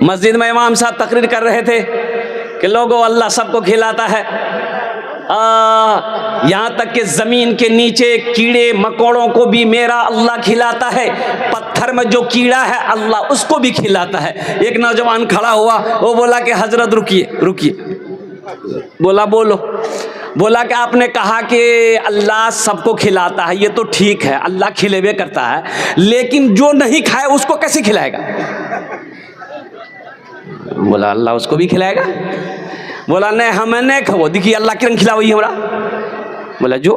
मस्जिद में इमाम साहब तकरीर कर रहे थे कि लोगों अल्लाह सबको खिलाता है, यहाँ तक कि ज़मीन के नीचे कीड़े मकोड़ों को भी मेरा अल्लाह खिलाता है, पत्थर में जो कीड़ा है अल्लाह उसको भी खिलाता है। एक नौजवान खड़ा हुआ, वो बोला कि हजरत रुकिए रुकिए। बोला बोलो। बोला कि आपने कहा कि अल्लाह सबको खिलाता है, ये तो ठीक है, अल्लाह खिलेवे करता है, लेकिन जो नहीं खाए उसको कैसे खिलाएगा? बोला अल्लाह उसको भी खिलाएगा। बोला नहीं हमें नहीं खाओ, देखिए अल्लाह किरण खिलाओ हमरा। बोला जो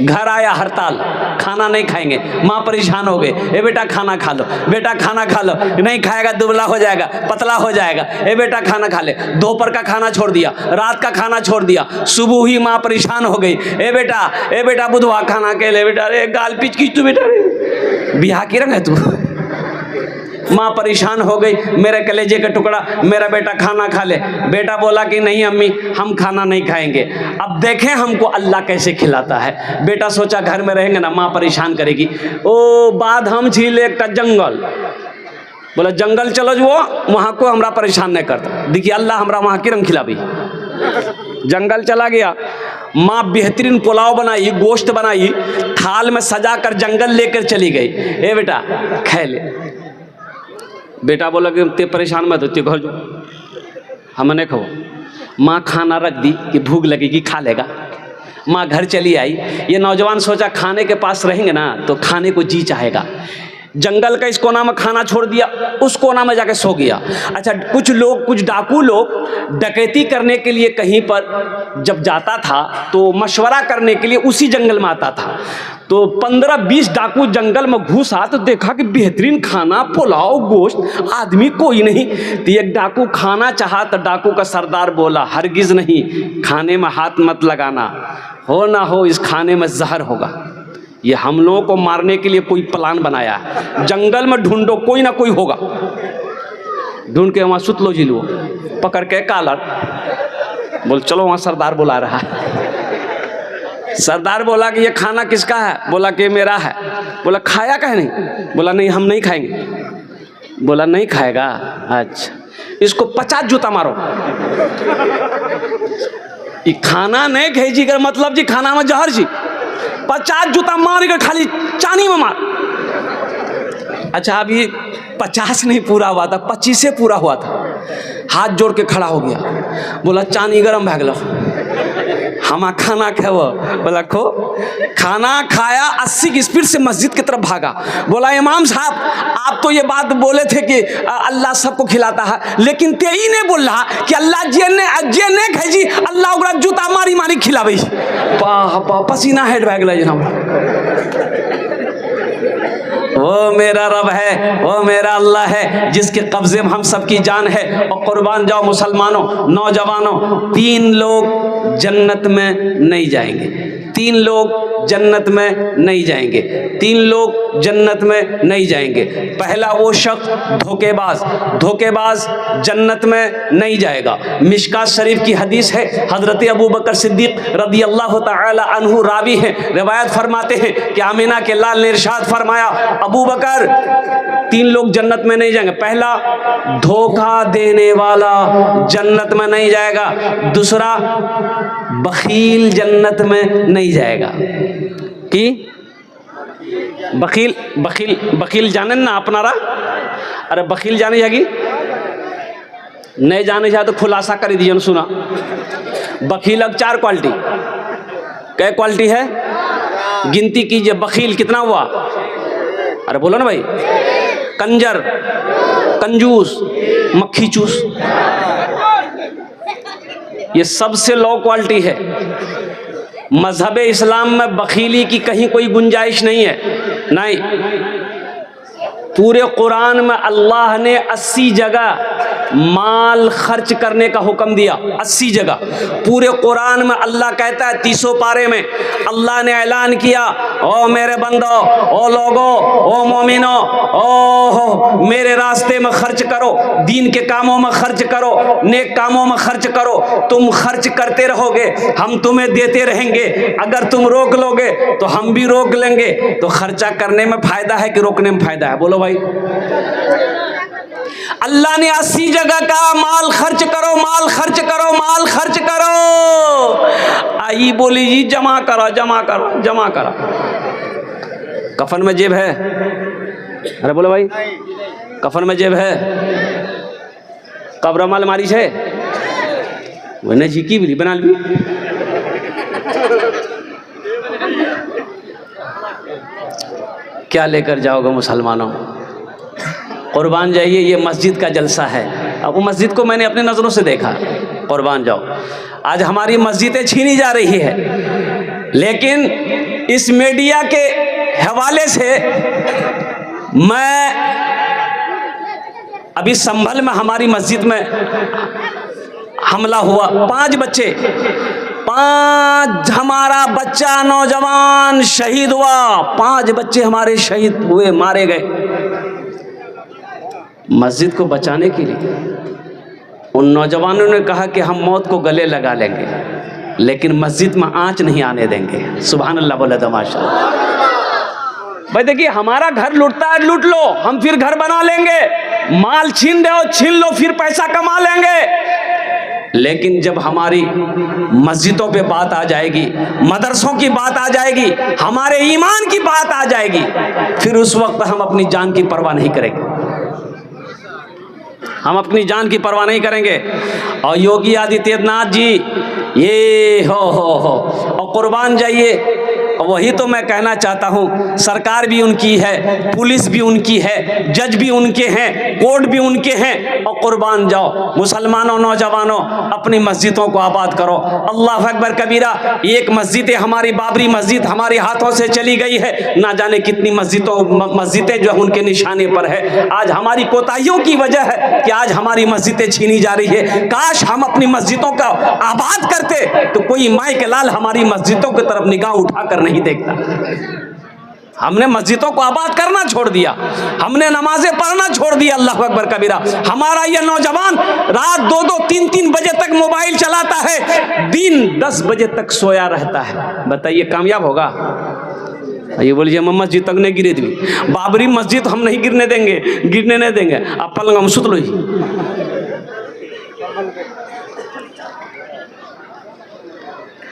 घर आया हड़ताल, खाना नहीं खाएंगे, माँ परेशान हो गए, ए बेटा खाना खा लो, बेटा खाना खा लो, नहीं खाएगा दुबला हो जाएगा, पतला हो जाएगा, ए बेटा खाना खा ले। दोपहर का खाना छोड़ दिया, रात का खाना छोड़ दिया, सुबह ही माँ परेशान हो गई, ए बेटा बुधवा खाना के ले बेटा, अरे गाल पिच खींच तू बेटा, बिहार की रंग है तू। माँ परेशान हो गई, मेरे कलेजे का टुकड़ा, मेरा बेटा खाना खा ले। बेटा बोला कि नहीं अम्मी हम खाना नहीं खाएंगे। अब देखें हमको अल्लाह कैसे खिलाता है। बेटा सोचा घर में रहेंगे ना माँ परेशान करेगी। ओ बाद हम झीले एक जंगल, बोला जंगल चलो जो वहाँ को हमरा परेशान नहीं करता, देखिए अल्लाह हमरा वहाँ की रंग खिलावी। जंगल चला गया, माँ बेहतरीन पुलाव बनाई, गोश्त बनाई, थाल में सजा कर जंगल लेकर चली गई। ए बेटा खा ले। बेटा बोला कि ते परेशान मत हो, ते घर जो हम नहीं खाओ। माँ खाना रख दी कि भूख लगेगी खा लेगा। माँ घर चली आई। ये नौजवान सोचा खाने के पास रहेंगे ना तो खाने को जी चाहेगा। जंगल का इस कोना में खाना छोड़ दिया, उस कोना में जाके सो गया। अच्छा कुछ डाकू लोग डकैती करने के लिए कहीं पर जब जाता था तो मशवरा करने के लिए उसी जंगल में आता था। तो 15-20 डाकू जंगल में घुसा तो देखा कि बेहतरीन खाना, पुलाव, गोश्त, आदमी कोई नहीं। तो एक डाकू खाना चाहा तो डाकू का सरदार बोला हरगिज नहीं, खाने में हाथ मत लगाना, हो ना हो इस खाने में जहर होगा। ये हम लोगों को मारने के लिए कोई प्लान बनाया है, जंगल में ढूंढो कोई ना कोई होगा। ढूंढ के वहाँ सुत लो जी लो, पकड़ के कालर, बोल चलो वहाँ सरदार बुला रहा है। सरदार बोला कि ये खाना किसका है? बोला कि मेरा है। बोला खाया कहे नहीं? बोला नहीं हम नहीं खाएंगे। बोला नहीं खाएगा, अच्छा इसको 50 जूता मारो। ये खाना नहीं खाई जी कर मतलब जी खाना में जहर जी, 50 जूता मार कर खाली चानी में मार। अच्छा अभी 50 नहीं पूरा हुआ था, 25 से पूरा हुआ था। हाथ जोड़ के खड़ा हो गया, बोला चानी गरम भाग लो, हम खाना खाओ। बोला खो। खाना खाया, 80 की स्पीड से मस्जिद की तरफ भागा। बोला इमाम साहब आप तो ये बात बोले थे कि अल्लाह सबको खिलाता है, लेकिन ते ही नहीं बोल रहा कि अल्लाह जे ने खाई अल्लाह ओकरा जूता मारी मारी खिलावे। पसीना हेड भाग वो मेरा रब है, वो मेरा अल्लाह है जिसके कब्जे में हम सबकी जान है। और कुर्बान जाओ मुसलमानों, नौजवानों, 3 लोग जन्नत में नहीं जाएंगे, 3 लोग जन्नत में नहीं जाएंगे, 3 लोग जन्नत में नहीं जाएंगे। पहला वो शख्स धोखेबाज जन्नत में नहीं जाएगा। मिशकात शरीफ की हदीस है, हजरत अबू बकर सिद्दीक रदी अल्लाह तआला अन्हु रावी हैं, रिवायत फरमाते हैं कि आमिना के लाल ने इरशाद फरमाया अबू बकर 3 लोग जन्नत में नहीं जाएंगे। पहला धोखा देने वाला जन्नत में नहीं जाएगा, दूसरा बखील जन्नत में नहीं जाएगा। कि बखील जाने ना अपनारा, अरे बखील जाने जाएगी नहीं जाने जाए तो खुलासा कर दीजिए। सुना बखील 4 क्वालिटी, क्या क्वालिटी है गिनती कीजिए। बखील कितना हुआ? अरे बोलो ना भाई, कंजर, कंजूस, मक्खी चूस, ये सबसे लो क्वालिटी है। मजहब इस्लाम में बखीली की कहीं कोई गुंजाइश नहीं है, नहीं। पूरे कुरान में अल्लाह ने 80 जगह माल खर्च करने का हुक्म दिया, 80 जगह। पूरे कुरान में अल्लाह कहता है 30 पारे में अल्लाह ने ऐलान किया, ओ मेरे बंदो, ओ लोगो, ओ मोमिनो, ओ मेरे रास्ते में खर्च करो, दीन के कामों में खर्च करो, नेक कामों में खर्च करो। तुम खर्च करते रहोगे, हम तुम्हें देते रहेंगे। अगर तुम रोक लोगे तो हम भी रोक लेंगे। तो खर्चा करने में फायदा है कि रोकने में फायदा है? बोलो भाई। अल्लाह ने 80 जगह कहा माल खर्च करो, माल खर्च करो, माल खर्च करो। आई बोली जी जमा करो, जमा करो, जमा करो। कफन में जेब है? अरे बोलो भाई, कफन में जेब है? कब्र में अलमारी है? वने झिकी भी बना ली। क्या लेकर जाओगे मुसलमानों? कुर्बान जाइए, ये मस्जिद का जलसा है। अब वो मस्जिद को मैंने अपनी नज़रों से देखा। कुर्बान जाओ। आज हमारी मस्जिदें छीनी जा रही है, लेकिन इस मीडिया के हवाले से मैं अभी संभल में हमारी मस्जिद में हमला हुआ, 5 बच्चे, 5 हमारा बच्चा नौजवान शहीद हुआ, 5 बच्चे हमारे शहीद हुए, मारे गए। मस्जिद को बचाने के लिए उन नौजवानों ने कहा कि हम मौत को गले लगा लेंगे, लेकिन मस्जिद में आंच नहीं आने देंगे। सुभान अल्लाह बोले तो माशाअल्लाह। भाई देखिए, हमारा घर लूटता है, लूट लो, हम फिर घर बना लेंगे। माल छीन रहे हो, छीन लो, फिर पैसा कमा लेंगे। लेकिन जब हमारी मस्जिदों पे बात आ जाएगी, मदरसों की बात आ जाएगी, हमारे ईमान की बात आ जाएगी, फिर उस वक्त हम अपनी जान की परवाह नहीं करेंगे। हम अपनी जान की परवाह नहीं करेंगे। और योगी आदित्यनाथ जी ये हो और कुर्बान जाइए। वही तो मैं कहना चाहता हूँ, सरकार भी उनकी है, पुलिस भी उनकी है, जज भी उनके हैं, कोर्ट भी उनके हैं। और कुर्बान जाओ मुसलमानों, नौजवानों, अपनी मस्जिदों को आबाद करो। अल्लाह अकबर कबीरा। एक मस्जिद हमारी बाबरी मस्जिद हमारे हाथों से चली गई है, ना जाने कितनी मस्जिदें जो उनके निशाने पर है। आज हमारी कोताहियों की वजह है कि आज हमारी मस्जिदें छीनी जा रही है। काश हम अपनी मस्जिदों का आबाद करते तो कोई माई के लाल हमारी मस्जिदों की तरफ निगाह उठाकर नहीं देखता। हमने मस्जिदों को आबाद करना छोड़ दिया, हमने नमाजें पढ़ना छोड़ दिया। अल्लाह अकबर कबीरा। हमारा ये नौजवान रात 2-2, 3-3 बजे तक मोबाइल चलाता है, दिन 10 बजे तक सोया रहता है। बताइए कामयाब होगा? ये बोलिए मस्जिद तक नहीं गिरे दी, बाबरी मस्जिद हम नहीं गिरने देंगे, गिरने नहीं देंगे। आप पलंग हम सुत लो ही।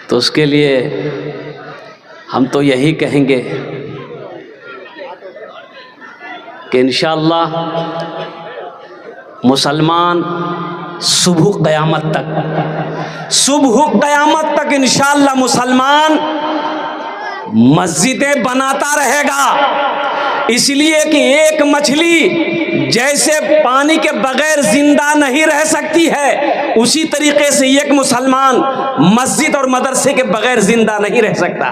तो उसके लिए हम तो यही कहेंगे कि इंशाअल्लाह मुसलमान सुबह क़यामत तक इंशाअल्लाह मुसलमान मस्जिदें बनाता रहेगा। इसलिए कि एक मछली जैसे पानी के बगैर जिंदा नहीं रह सकती है, उसी तरीके से एक मुसलमान मस्जिद और मदरसे के बगैर जिंदा नहीं रह सकता।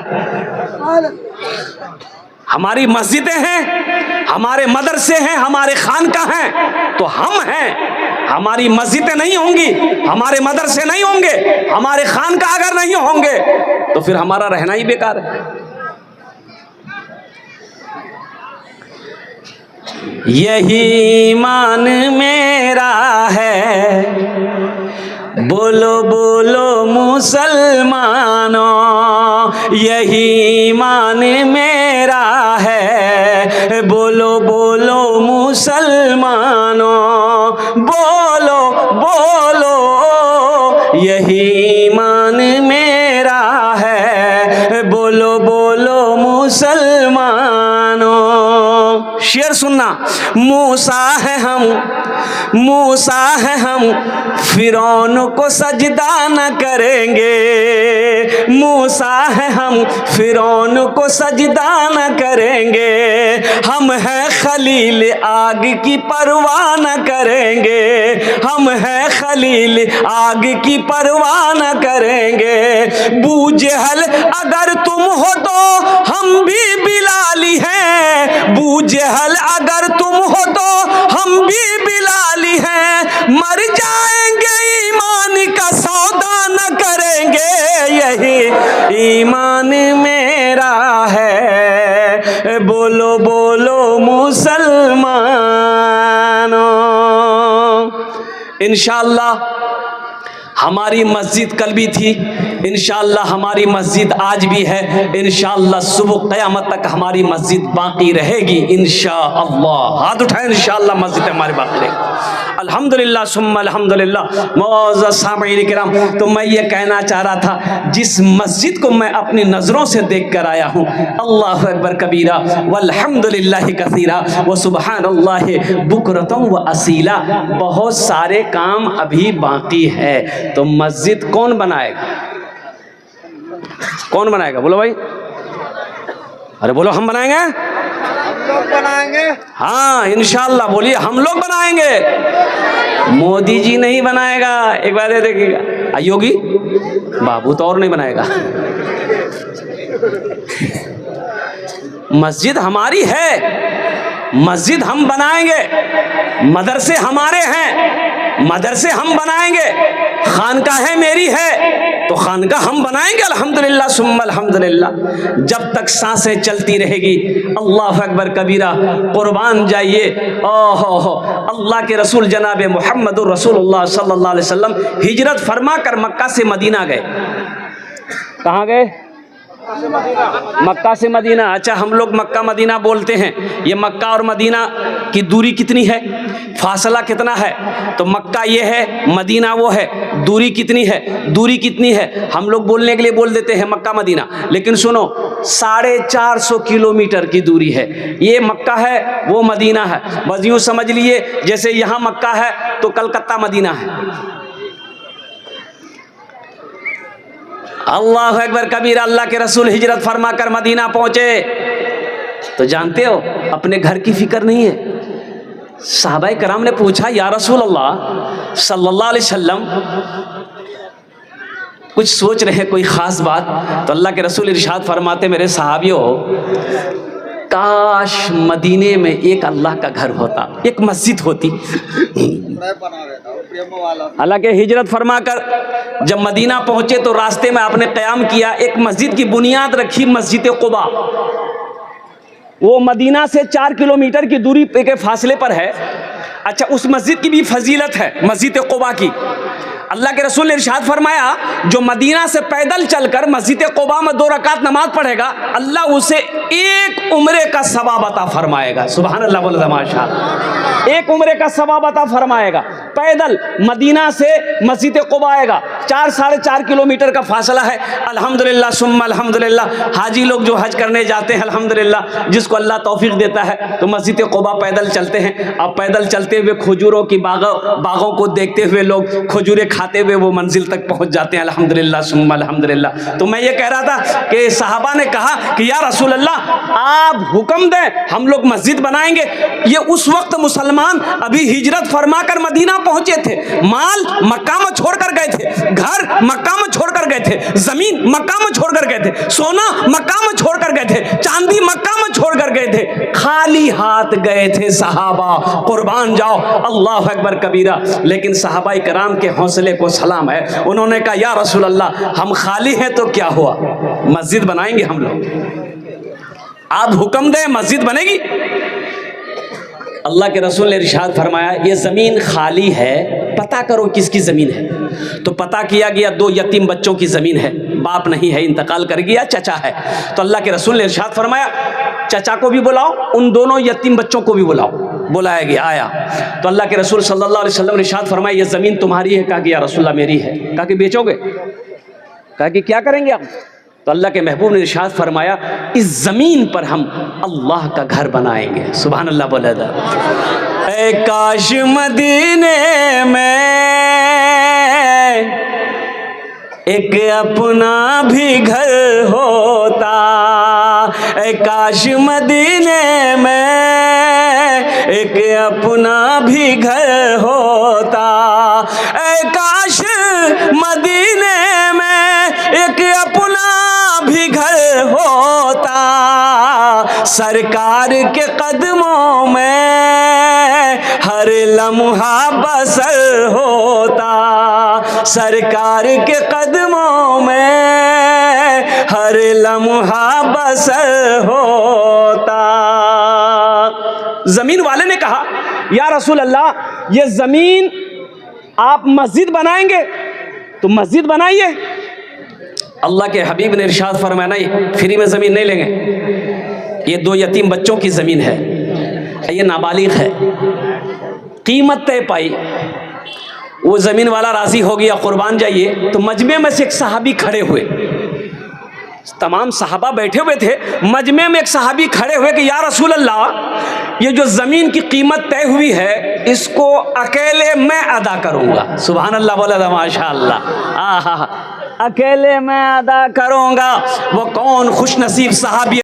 हमारी मस्जिदें हैं, हमारे मदरसे हैं, हमारे खानकाह हैं, तो हम हैं। हमारी मस्जिदें नहीं होंगी, हमारे मदरसे नहीं होंगे, हमारे खानकाह अगर नहीं होंगे तो फिर हमारा रहना ही बेकार है। यही ईमान मेरा है, बोलो बोलो मुसलमानों। यही ईमान मेरा है, बोलो बोलो मुसलमानों। बोलो बोलो यही ईमान मेरा है, बोलो बोलो मुसलमानों। शेर सुनना। मूसा है हम फिरौन को सजदा न करेंगे। मूसा है हम फिरौन को सजदा न करेंगे। हम हैं खलील आग की परवाह न करेंगे। हम हैं खलील आग की परवाह न करेंगे। बू जहल अगर तुम हो तो हम भी बिलाली हैं। बू जहल अगर तुम हो तो हम भी बिलाली हैं। मर जाएंगे ईमान का सौदा न करेंगे। यही ईमान मेरा है, बोलो बोलो मुसलमानों। इंशाअल्लाह हमारी मस्जिद कल भी थी, इंशाअल्लाह हमारी मस्जिद आज भी है, इंशाअल्लाह सुबह क़यामत तक हमारी मस्जिद बाकी रहेगी इंशाअल्लाह। हाथ उठाएं, इंशाअल्लाह मस्जिद हमारी बाकी रहेगी। अल्हम्दुलिल्लाह सुम्मा अल्हम्दुलिल्लाह। मौअज़्ज़ज़ सामईन किराम, तो मैं ये कहना चाह रहा था, जिस मस्जिद को मैं अपनी नज़रों से देख कर आया हूँ, अल्लाहु अकबर कबीरा वल्हम्दुलिल्लाहि कसीरा व सुबहानल्लाहि बुकरतम व असीला, बहुत सारे काम अभी बाकी है। तो मस्जिद कौन बनाएगा? कौन बनाएगा? बोलो भाई, अरे बोलो, हम बनाएंगे, हम लोग बनाएंगे। हाँ इंशाअल्लाह, बोलिए हम लोग बनाएंगे, मोदी जी नहीं बनाएगा। एक बार ये देखिएगा, योगी बाबू तो और नहीं बनाएगा। मस्जिद हमारी है, मस्जिद हम बनाएंगे, मदरसे हमारे हैं, मदरसे हम बनाएंगे, खानकाहें मेरी है तो खानका हम बनाएंगे अल्हम्दुलिल्लाह सुम्मा अल्हम्दुलिल्लाह, जब तक सांसें चलती रहेगी। अल्लाह अकबर कबीरा, कुर्बान जाइए। ओहो, अल्लाह के रसूल जनाब मुहम्मदुर रसूलुल्लाह सल्लल्लाहु अलैहि वसल्लम हिजरत फरमा कर मक्का से मदीना गए। कहाँ गए? मक्का से मदीना। अच्छा, हम लोग मक्का मदीना बोलते हैं, ये मक्का और मदीना की दूरी कितनी है, फासला कितना है? तो मक्का ये है, मदीना वो है, दूरी कितनी है? दूरी कितनी है हम लोग बोलने के लिए बोल देते हैं मक्का मदीना, लेकिन सुनो 450 किलोमीटर की दूरी है। ये मक्का है, वो मदीना है। बस यूँ समझ लिए जैसे यहाँ मक्का है तो कलकत्ता मदीना है। अल्लाह अकबर कबीर, अल्लाह के रसूल हिजरत फरमा कर मदीना पहुंचे तो जानते हो अपने घर की फिक्र नहीं है। सहाबाए कराम ने पूछा, या रसूल अल्लाह सल्लल्लाहु अलैहि वसल्लम, कुछ सोच रहे कोई ख़ास बात? तो अल्लाह के रसूल इरशाद फरमाते, मेरे सहाबियों, काश मदीने में एक अल्लाह का घर होता, एक मस्जिद होती। हालांकि हिजरत फरमा कर जब मदीना पहुंचे तो रास्ते में आपने क़याम किया, एक मस्जिद की बुनियाद रखी, मस्जिद कुबा। वो मदीना से 4 किलोमीटर की दूरी के फासले पर है। अच्छा, उस मस्जिद की भी फजीलत है, मस्जिद कुबा की। अल्लाह के रसूल ने इरशाद फरमाया, जो मदीना से पैदल चलकर मस्जिद कुबा में 2 रकात नमाज पढ़ेगा, अल्लाह उसे एक उम्रे का सवाब अता फरमाएगा। सुभान अल्लाह, बोलो माशाअल्लाह। एक उम्रे का सवाब अता फरमाएगा। पैदल मदीना से मस्जिद कुबा आएगा, 4-4.5 किलोमीटर का फासला है। अल्हम्दुलिल्लाह सुम्मा अल्हम्दुलिल्लाह। हाजी लोग जो हज करने जाते हैं, अल्हम्दुलिल्लाह, जिसको अल्लाह तौफीक देता है, तो मस्जिद कुबा पैदल चलते हैं। अब पैदल चलते हुए खजूरों की बागों को देखते हुए लोग खजूरें खाते हुए वो मंजिल तक पहुंच जाते हैं। अल्हम्दुलिल्लाह सुम्मा अल्हम्दुलिल्लाह। तो मैं ये कह रहा था कि सहाबा ने कहा कि या रसूल अल्लाह, आप हुक्म दें, हम लोग मस्जिद बनाएंगे। ये उस वक्त मुसलमान अभी हिजरत फरमा कर मदीना पहुंचे थे, माल मक्का में छोड़कर गए थे, घर मक्का में छोड़कर गए थे, जमीन मक्का में छोड़कर गए थे, सोना मक्का में छोड़कर गए थे, चांदी मक्का में छोड़कर गए थे, खाली हाथ गए थे सहाबा। कुर्बान जाओ, अल्लाह अकबर कबीरा। लेकिन सहाबाए कराम के हौसले को सलाम है। उन्होंने कहा, या रसूल अल्लाह, हम खाली हैं तो क्या हुआ, मस्जिद बनाएंगे हम लोग, आप हुक्म दें, मस्जिद बनेगी। अल्लाह के रसूल ने इरशाद फरमाया, ये ज़मीन खाली है, पता करो किसकी ज़मीन है। तो पता किया गया, 2 यतीम बच्चों की ज़मीन है, बाप नहीं है, इंतकाल कर गया, चचा है। तो अल्लाह के रसूल ने इरशाद फरमाया, चचा को भी बुलाओ, उन दोनों यतीम बच्चों को भी बुलाओ। बुलाया गया, आया। तो अल्लाह के रसूल सल्लल्लाहु अलैहि वसल्लम ने इरशाद फरमाया, ये ज़मीन तुम्हारी है? कहा कि या रसूलल्लाह मेरी है। कहा कि बेचोगे? कहा कि क्या करेंगे आप? तो अल्लाह के महबूब ने इरशाद फरमाया, इस ज़मीन पर हम अल्लाह का घर बनाएंगे। सुभान अल्लाह बोला था। ऐ काश मदीने में एक अपना भी घर होता, ऐ काश मदीने में एक अपना भी घर होता, ऐ काश मदीने में एक अपना भी घर होता, सरकार के कदमों में हर लम्हा बसर होता, सरकार के कदमों में हर लम्हा बसर होता। जमीन वाले ने कहा, या रसूल अल्लाह, ये जमीन आप मस्जिद बनाएंगे तो मस्जिद बनाइए। अल्लाह के हबीब ने इरशाद फरमाया, नहीं, फ्री में ज़मीन नहीं लेंगे, ये 2 यतीम बच्चों की ज़मीन है, ये नाबालिग है, कीमत तय पाई, वो ज़मीन वाला राज़ी हो गया, कुर्बान जाइए। तो मजमे में से एक सहाबी खड़े हुए, तमाम सहाबा बैठे हुए थे, मजमे में एक सहाबी खड़े हुए कि या रसूल अल्लाह, ये जो ज़मीन की कीमत तय हुई है इसको अकेले मैं अदा करूँगा। सुभान अल्लाह, बोला था माशा अल्लाह। अकेले मैं अदा करूँगा। वो कौन खुश नसीब सहाबी